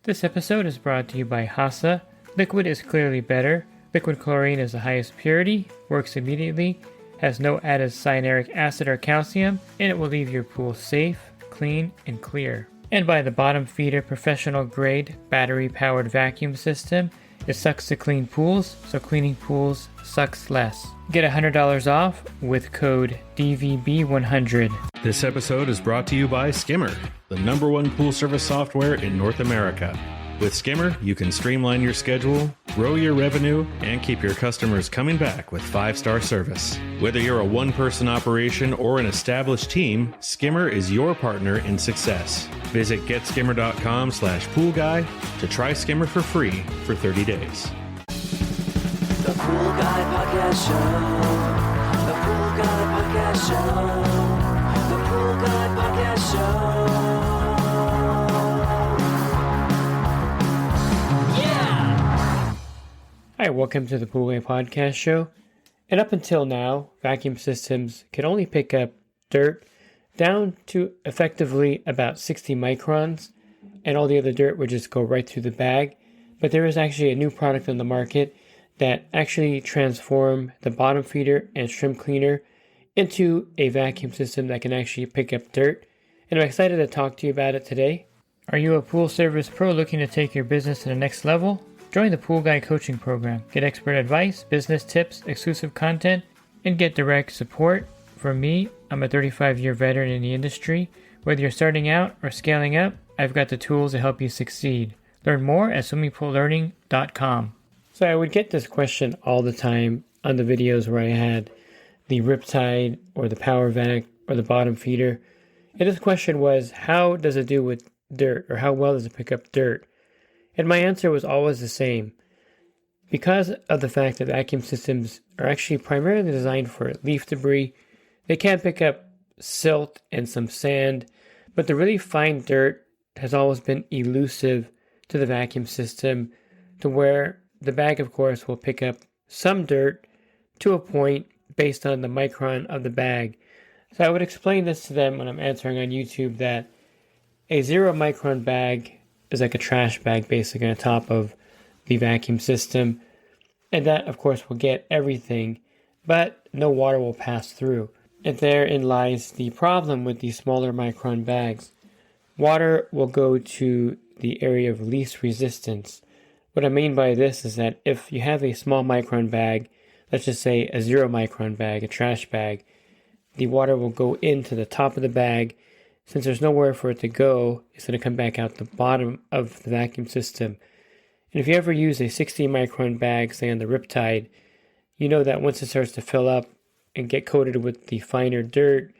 This episode is brought to you by Hasa. Liquid is clearly better. Liquid chlorine is the highest purity, works immediately, has no added cyanuric acid or calcium, and it will leave your pool safe, clean, and clear. And by the Bottom Feeder professional grade battery powered vacuum system. It sucks to clean pools, so cleaning pools sucks less. Get $100 off with code DVB100. This episode is brought to you by Skimmer, the #1 pool service software in North America. With Skimmer, you can streamline your schedule, grow your revenue, and keep your customers coming back with 5-star service. Whether you're a one-person operation or an established team, Skimmer is your partner in success. Visit getskimmer.com/poolguy to try Skimmer for free for 30 days. The Pool Guy Podcast Show. The Pool Guy Podcast Show. The Pool Guy Podcast Show. Hi, welcome to the Pool Guy Podcast Show. And up until now, vacuum systems could only pick up dirt down to effectively about 60 microns, and all the other dirt would just go right through the bag. But there is actually a new product on the market that actually transform the bottom feeder and shrimp cleaner into a vacuum system that can actually pick up dirt. And I'm excited to talk to you about it today. Are you a pool service pro looking to take your business to the next level? Join the Pool Guy coaching program. Get expert advice, business tips, exclusive content, and get direct support from me. I'm a 35-year veteran in the industry. Whether you're starting out or scaling up, I've got the tools to help you succeed. Learn more at swimmingpoollearning.com. So I would get this question all the time on the videos where I had the Riptide or the Power Vac or the bottom feeder. And this question was, how does it do with dirt, or how well does it pick up dirt? And my answer was always the same. Because of the fact that vacuum systems are actually primarily designed for leaf debris, they can pick up silt and some sand, but the really fine dirt has always been elusive to the vacuum system, to where the bag, of course, will pick up some dirt to a point based on the micron of the bag. So I would explain this to them when I'm answering on YouTube, that a 0 micron bag is like a trash bag basically on top of the vacuum system. And that, of course, will get everything, but no water will pass through. And therein lies the problem with these smaller micron bags. Water will go to the area of least resistance. What I mean by this is that if you have a small micron bag, let's just say a 0 micron bag, a trash bag, the water will go into the top of the bag. Since there's nowhere for it to go, it's going to come back out the bottom of the vacuum system. And if you ever use a 60 micron bag, say on the Riptide, you know that once it starts to fill up and get coated with the finer dirt,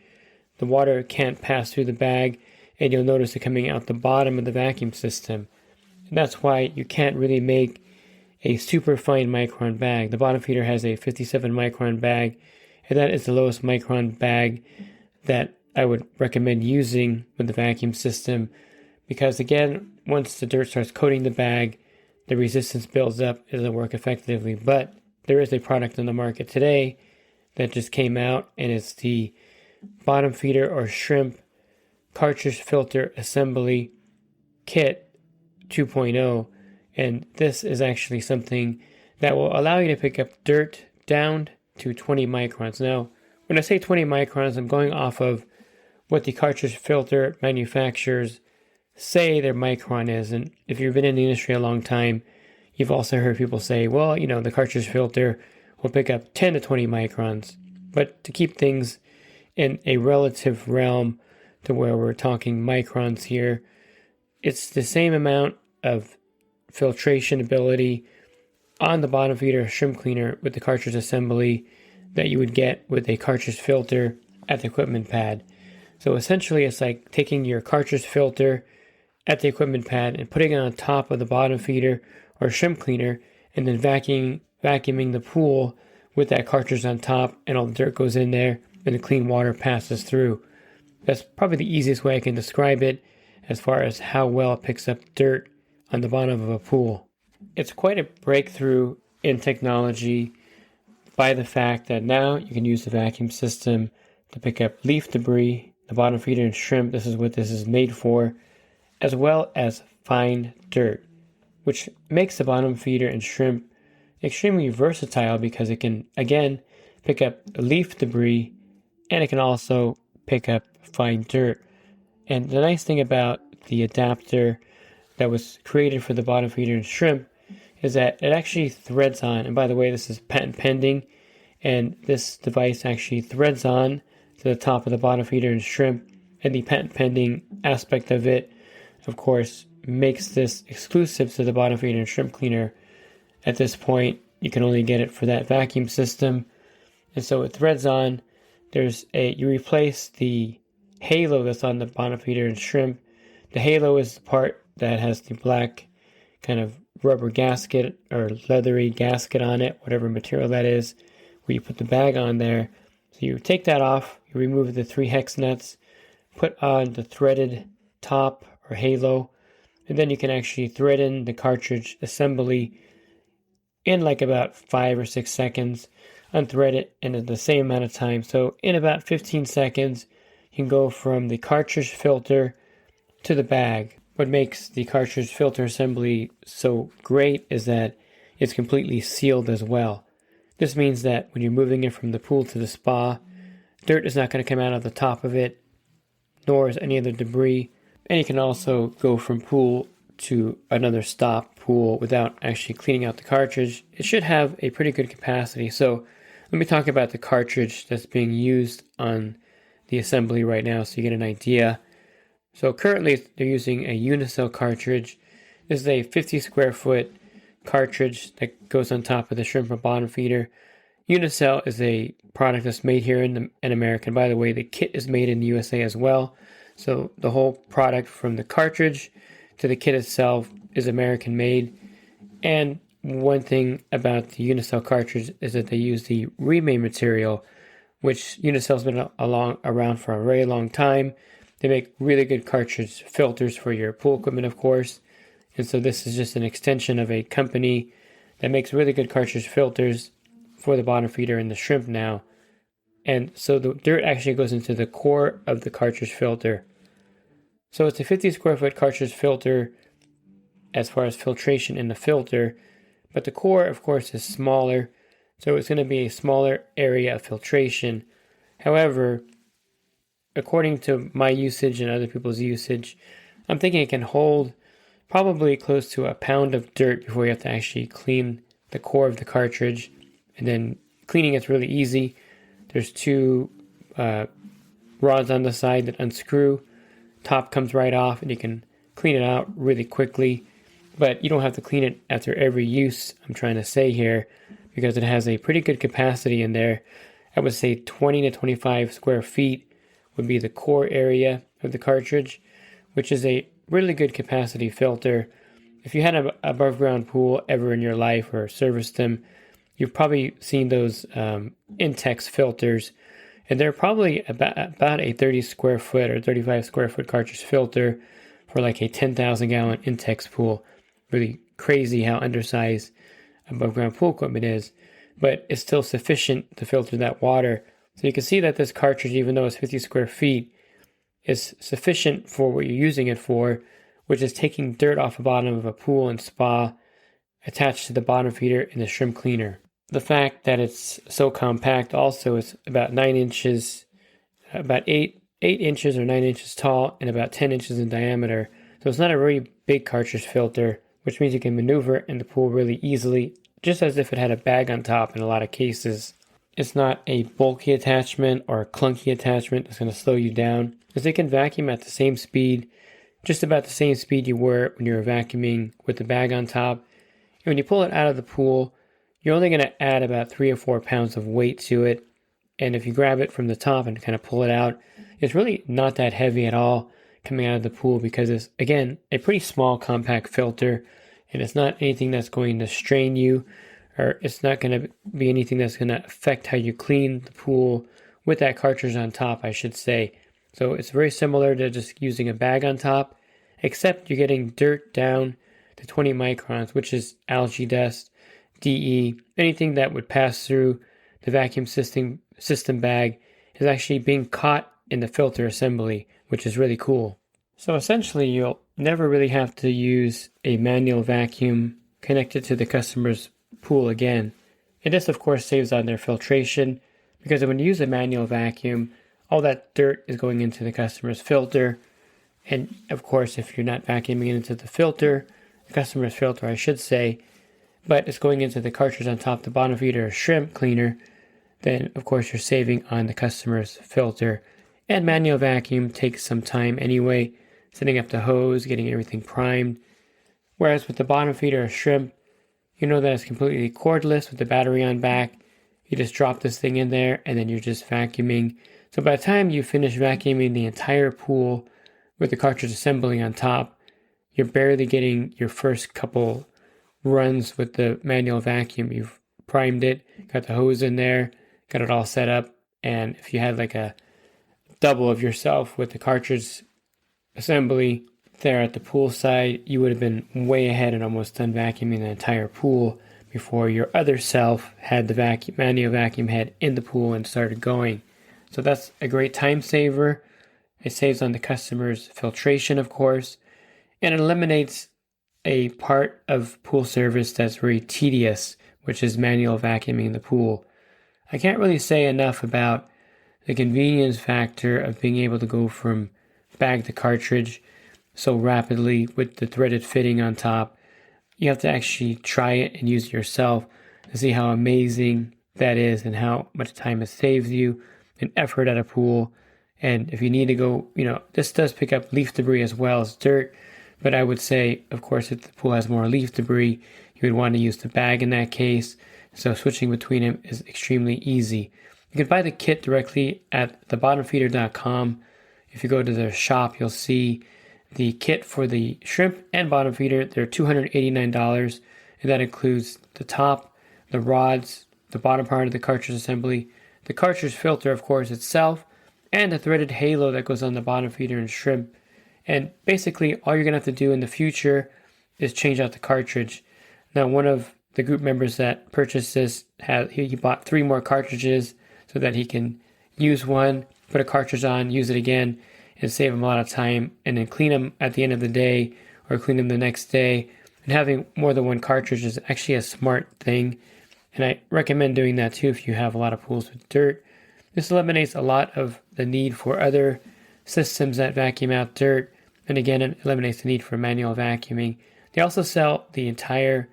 the water can't pass through the bag, and you'll notice it coming out the bottom of the vacuum system. And that's why you can't really make a super fine micron bag. The bottom feeder has a 57 micron bag, and that is the lowest micron bag that I would recommend using with the vacuum system, because again, once the dirt starts coating the bag, the resistance builds up, it doesn't work effectively. But there is a product on the market today that just came out, and it's the bottom feeder or shrimp cartridge filter assembly kit 2.0, and this is actually something that will allow you to pick up dirt down to 20 microns. Now, when I say 20 microns, I'm going off of what the cartridge filter manufacturers say their micron is. And if you've been in the industry a long time, you've also heard people say, well, the cartridge filter will pick up 10 to 20 microns. But to keep things in a relative realm to where we're talking microns here, it's the same amount of filtration ability on the bottom feeder shrimp cleaner with the cartridge assembly that you would get with a cartridge filter at the equipment pad. So essentially, it's like taking your cartridge filter at the equipment pad and putting it on top of the bottom feeder or shrimp cleaner, and then vacuuming the pool with that cartridge on top, and all the dirt goes in there and the clean water passes through. That's probably the easiest way I can describe it as far as how well it picks up dirt on the bottom of a pool. It's quite a breakthrough in technology by the fact that now you can use the vacuum system to pick up leaf debris, the bottom feeder and shrimp. This is what this is made for, as well as fine dirt, which makes the bottom feeder and shrimp extremely versatile because it can, again, pick up leaf debris and it can also pick up fine dirt. And the nice thing about the adapter that was created for the bottom feeder and shrimp is that it actually threads on. And by the way, this is patent pending, and this device actually threads on to the top of the bottom feeder and shrimp. And the patent pending aspect of it, of course, makes this exclusive to the bottom feeder and shrimp cleaner. At this point, you can only get it for that vacuum system. And so it threads on. You replace the halo that's on the bottom feeder and shrimp. The halo is the part that has the black kind of rubber gasket or leathery gasket on it, whatever material that is, where you put the bag on there. So you take that off, you remove the 3 hex nuts, put on the threaded top or halo, and then you can actually thread in the cartridge assembly in like about 5 or 6 seconds, unthread it in the same amount of time. So in about 15 seconds, you can go from the cartridge filter to the bag. What makes the cartridge filter assembly so great is that it's completely sealed as well. This means that when you're moving it from the pool to the spa, dirt is not going to come out of the top of it, nor is any other debris. And you can also go from pool to another stop pool without actually cleaning out the cartridge. It should have a pretty good capacity. So let me talk about the cartridge that's being used on the assembly right now so you get an idea. So currently they're using a Unicel cartridge. This is a 50 square foot cartridge that goes on top of the shrimp and bottom feeder. Unicel is a product that's made here in America. And by the way, the kit is made in the USA as well. So the whole product from the cartridge to the kit itself is American made. And one thing about the Unicel cartridge is that they use the remade material, which Unicel's been around for a very long time. They make really good cartridge filters for your pool equipment, of course. And so this is just an extension of a company that makes really good cartridge filters for the bottom feeder and the shrimp now. And so the dirt actually goes into the core of the cartridge filter. So it's a 50 square foot cartridge filter as far as filtration in the filter, but the core, of course, is smaller. So it's going to be a smaller area of filtration. However, according to my usage and other people's usage, I'm thinking it can hold probably close to a pound of dirt before you have to actually clean the core of the cartridge. And then cleaning it's really easy. There's 2 rods on the side that unscrew. Top comes right off and you can clean it out really quickly. But you don't have to clean it after every use, I'm trying to say here, because it has a pretty good capacity in there. I would say 20 to 25 square feet would be the core area of the cartridge, which is a really good capacity filter. If you had an above ground pool ever in your life or serviced them, you've probably seen those Intex filters, and they're probably about a 30 square foot or 35 square foot cartridge filter for like a 10,000 gallon Intex pool. Really crazy how undersized above ground pool equipment is, but it's still sufficient to filter that water. So you can see that this cartridge, even though it's 50 square feet, is sufficient for what you're using it for, which is taking dirt off the bottom of a pool and spa attached to the bottom feeder in the shrimp cleaner. The fact that it's so compact also is about 9 inches, about 8 inches or 9 inches tall and about 10 inches in diameter. So it's not a very big cartridge filter, which means you can maneuver in the pool really easily, just as if it had a bag on top in a lot of cases. It's not a bulky attachment or a clunky attachment that's going to slow you down, because it can vacuum at the same speed, just about the same speed you were when you were vacuuming with the bag on top. And when you pull it out of the pool, you're only going to add about 3 or 4 pounds of weight to it. And if you grab it from the top and kind of pull it out, it's really not that heavy at all coming out of the pool, because it's, again, a pretty small compact filter, and it's not anything that's going to strain you, or it's not going to be anything that's going to affect how you clean the pool with that cartridge on top, I should say. So it's very similar to just using a bag on top, except you're getting dirt down to 20 microns, which is algae dust, DE, anything that would pass through the vacuum system bag is actually being caught in the filter assembly, which is really cool. So essentially you'll never really have to use a manual vacuum connected to the customer's pool again. And this, of course, saves on their filtration, because when you use a manual vacuum, all that dirt is going into the customer's filter. And of course, if you're not vacuuming it into the filter, the customer's filter, I should say, but it's going into the cartridge on top, the bottom feeder or shrimp cleaner, then of course you're saving on the customer's filter. And manual vacuum takes some time anyway, setting up the hose, getting everything primed. Whereas with the bottom feeder or shrimp, you know that it's completely cordless with the battery on back. You just drop this thing in there and then you're just vacuuming. So by the time you finish vacuuming the entire pool with the cartridge assembly on top, you're barely getting your first couple runs with the manual vacuum. You've primed it, got the hose in there, got it all set up. And if you had like a double of yourself with the cartridge assembly there at the pool side, you would have been way ahead and almost done vacuuming the entire pool before your other self had the manual vacuum head in the pool and started going. So that's a great time saver. It saves on the customer's filtration, of course, and it eliminates a part of pool service that's very tedious, which is manual vacuuming the pool. I can't really say enough about the convenience factor of being able to go from bag to cartridge so rapidly with the threaded fitting on top. You have to actually try it and use it yourself to see how amazing that is and how much time it saves you and effort at a pool. And if you need to go, this does pick up leaf debris as well as dirt. But I would say, of course, if the pool has more leaf debris, you would want to use the bag in that case. So switching between them is extremely easy. You can buy the kit directly at thebottomfeeder.com. If you go to their shop, you'll see the kit for the shrimp and bottom feeder. They're $289, and that includes the top, the rods, the bottom part of the cartridge assembly, the cartridge filter, of course, itself, and the threaded halo that goes on the bottom feeder and shrimp. And basically, all you're going to have to do in the future is change out the cartridge. Now, one of the group members that purchased this, he bought 3 more cartridges so that he can use one, put a cartridge on, use it again, and save him a lot of time, and then clean them at the end of the day or clean them the next day. And having more than one cartridge is actually a smart thing. And I recommend doing that too if you have a lot of pools with dirt. This eliminates a lot of the need for other systems that vacuum out dirt. And again, it eliminates the need for manual vacuuming. They also sell the entire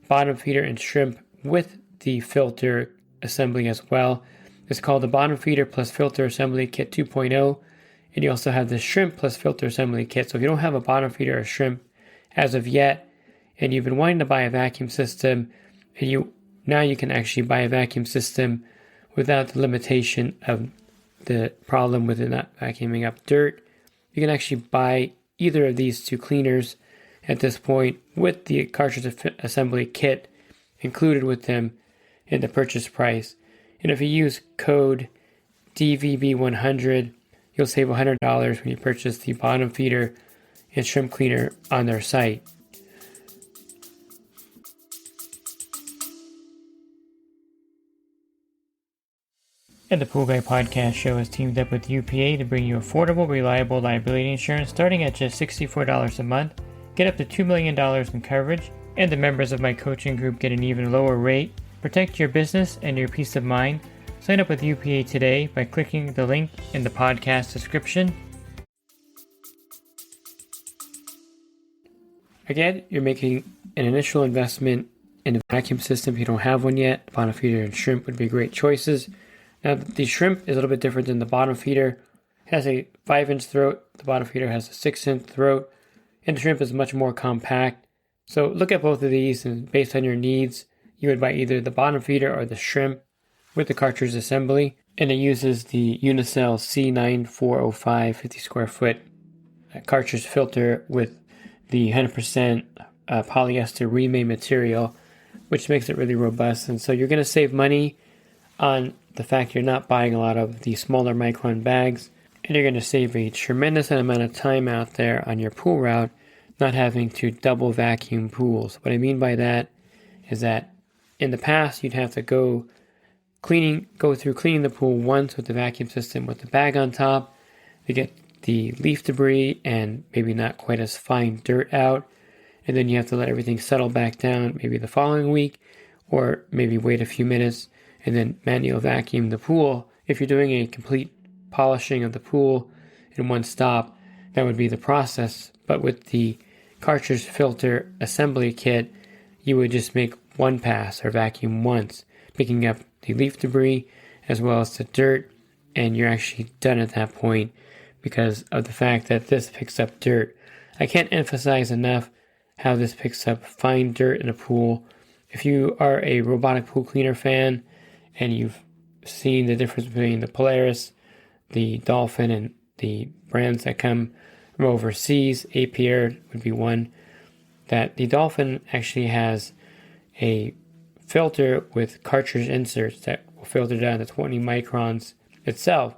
bottom feeder and shrimp with the filter assembly as well. It's called the bottom feeder plus filter assembly kit 2.0. And you also have the shrimp plus filter assembly kit. So if you don't have a bottom feeder or shrimp as of yet, and you've been wanting to buy a vacuum system, and now you can actually buy a vacuum system without the limitation of the problem with it not vacuuming up dirt. You can actually buy either of these 2 cleaners at this point with the cartridge assembly kit included with them in the purchase price. And if you use code DVB100, you'll save $100 when you purchase the bottom feeder and shrimp cleaner on their site. And the Pool Guy Podcast Show has teamed up with UPA to bring you affordable, reliable liability insurance starting at just $64 a month. Get up to $2 million in coverage, and the members of my coaching group get an even lower rate. Protect your business and your peace of mind. Sign up with UPA today by clicking the link in the podcast description. Again, you're making an initial investment in a vacuum system if you don't have one yet. Bottom feeder and shrimp would be great choices. Now, the shrimp is a little bit different than the bottom feeder. It has a 5-inch throat. The bottom feeder has a 6-inch throat. And the shrimp is much more compact. So look at both of these, and based on your needs, you would buy either the bottom feeder or the shrimp with the cartridge assembly. And it uses the Unicel C9405 50 square foot cartridge filter with the 100% polyester remade material, which makes it really robust. And so you're going to save money on the fact you're not buying a lot of the smaller micron bags, and you're going to save a tremendous amount of time out there on your pool route, not having to double vacuum pools. What I mean by that is that in the past you'd have to go through cleaning the pool once with the vacuum system with the bag on top to get the leaf debris and maybe not quite as fine dirt out. And then you have to let everything settle back down maybe the following week, or maybe wait a few minutes and then manual vacuum the pool. If you're doing a complete polishing of the pool in one stop, that would be the process. But with the cartridge filter assembly kit, you would just make one pass or vacuum once, picking up the leaf debris as well as the dirt, and you're actually done at that point because of the fact that this picks up dirt. I can't emphasize enough how this picks up fine dirt in a pool. If you are a robotic pool cleaner fan and you've seen the difference between the Polaris, the Dolphin, and the brands that come from overseas, APR would be one, that the Dolphin actually has a filter with cartridge inserts that will filter down to 20 microns itself.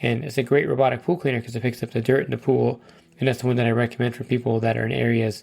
And it's a great robotic pool cleaner because it picks up the dirt in the pool, and that's the one that I recommend for people that are in areas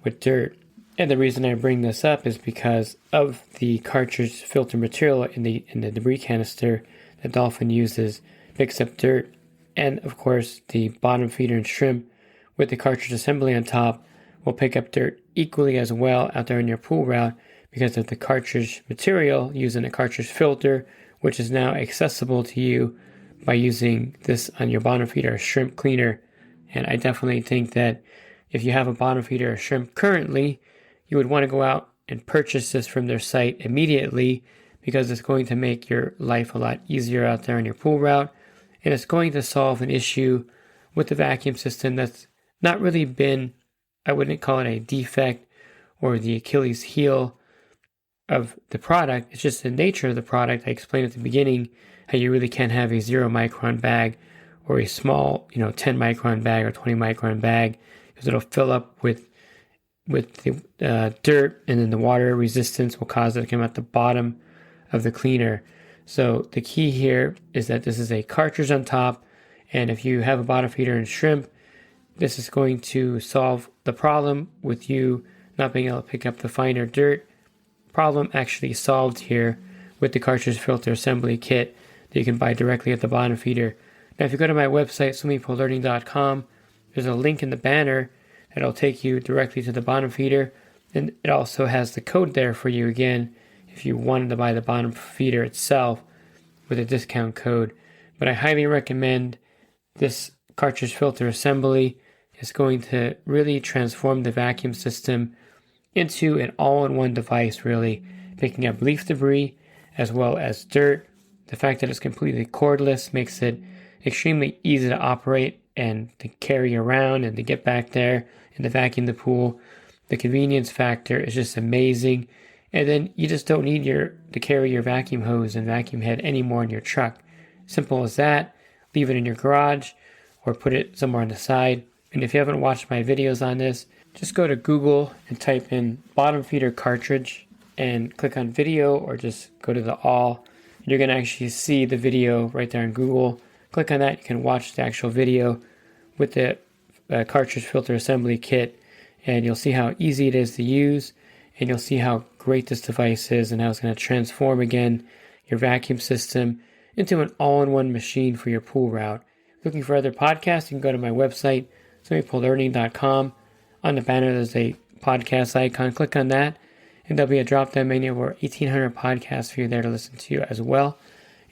with dirt. And the reason I bring this up is because of the cartridge filter material in the debris canister that Dolphin uses picks up dirt. And of course, the bottom feeder and shrimp with the cartridge assembly on top will pick up dirt equally as well out there in your pool route because of the cartridge material using a cartridge filter, which is now accessible to you by using this on your bottom feeder or shrimp cleaner. And I definitely think that if you have a bottom feeder or shrimp currently, you would want to go out and purchase this from their site immediately because it's going to make your life a lot easier out there on your pool route. And it's going to solve an issue with the vacuum system that's not really been, I wouldn't call it a defect or the Achilles heel of the product. It's just the nature of the product. I explained at the beginning how you really can't have a 0 micron bag or a small, 10 micron bag or 20 micron bag because it'll fill up with the dirt, and then the water resistance will cause it to come at the bottom of the cleaner. So the key here is that this is a cartridge on top, and if you have a bottom feeder and shrimp, this is going to solve the problem with you not being able to pick up the finer dirt. Problem actually solved here with the cartridge filter assembly kit that you can buy directly at the bottom feeder. Now if you go to my website, swimmingpoollearning.com, there's a link in the banner that'll take you directly to the bottom feeder, and it also has the code there for you again if you wanted to buy the bottom feeder itself with a discount code. But I highly recommend this cartridge filter assembly. It's going to really transform the vacuum system into an all-in-one device, really, picking up leaf debris as well as dirt. The fact that it's completely cordless makes it extremely easy to operate and to carry around and to get back there and to vacuum the pool. The convenience factor is just amazing. And then you just don't need to carry your vacuum hose and vacuum head anymore in your truck. Simple as that. Leave it in your garage or put it somewhere on the side. And if you haven't watched my videos on this, just go to Google and type in bottom feeder cartridge and click on video, or just go to the all. You're going to actually see the video right there on Google. Click on that. You can watch the actual video with the cartridge filter assembly kit, and you'll see how easy it is to use, and you'll see how great this device is and how it's going to transform again your vacuum system into an all-in-one machine for your pool route. Looking for other podcasts, you can go to my website, swimmingpoollearning.com. On the banner, there's a podcast icon. Click on that, and there'll be a drop-down menu of over 1,800 podcasts for you there to listen to as well.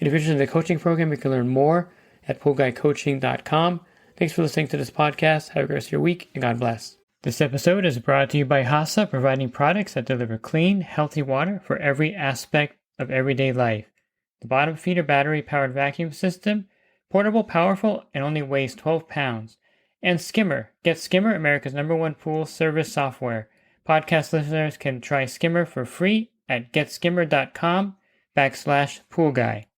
And if you're interested in the coaching program, you can learn more at poolguycoaching.com. Thanks for listening to this podcast. Have a great rest of your week, and God bless. This episode is brought to you by HASA, providing products that deliver clean, healthy water for every aspect of everyday life. The bottom feeder battery-powered vacuum system, portable, powerful, and only weighs 12 pounds. And Skimmer. Get Skimmer, America's #1 pool service software. Podcast listeners can try Skimmer for free at getskimmer.com/poolguy.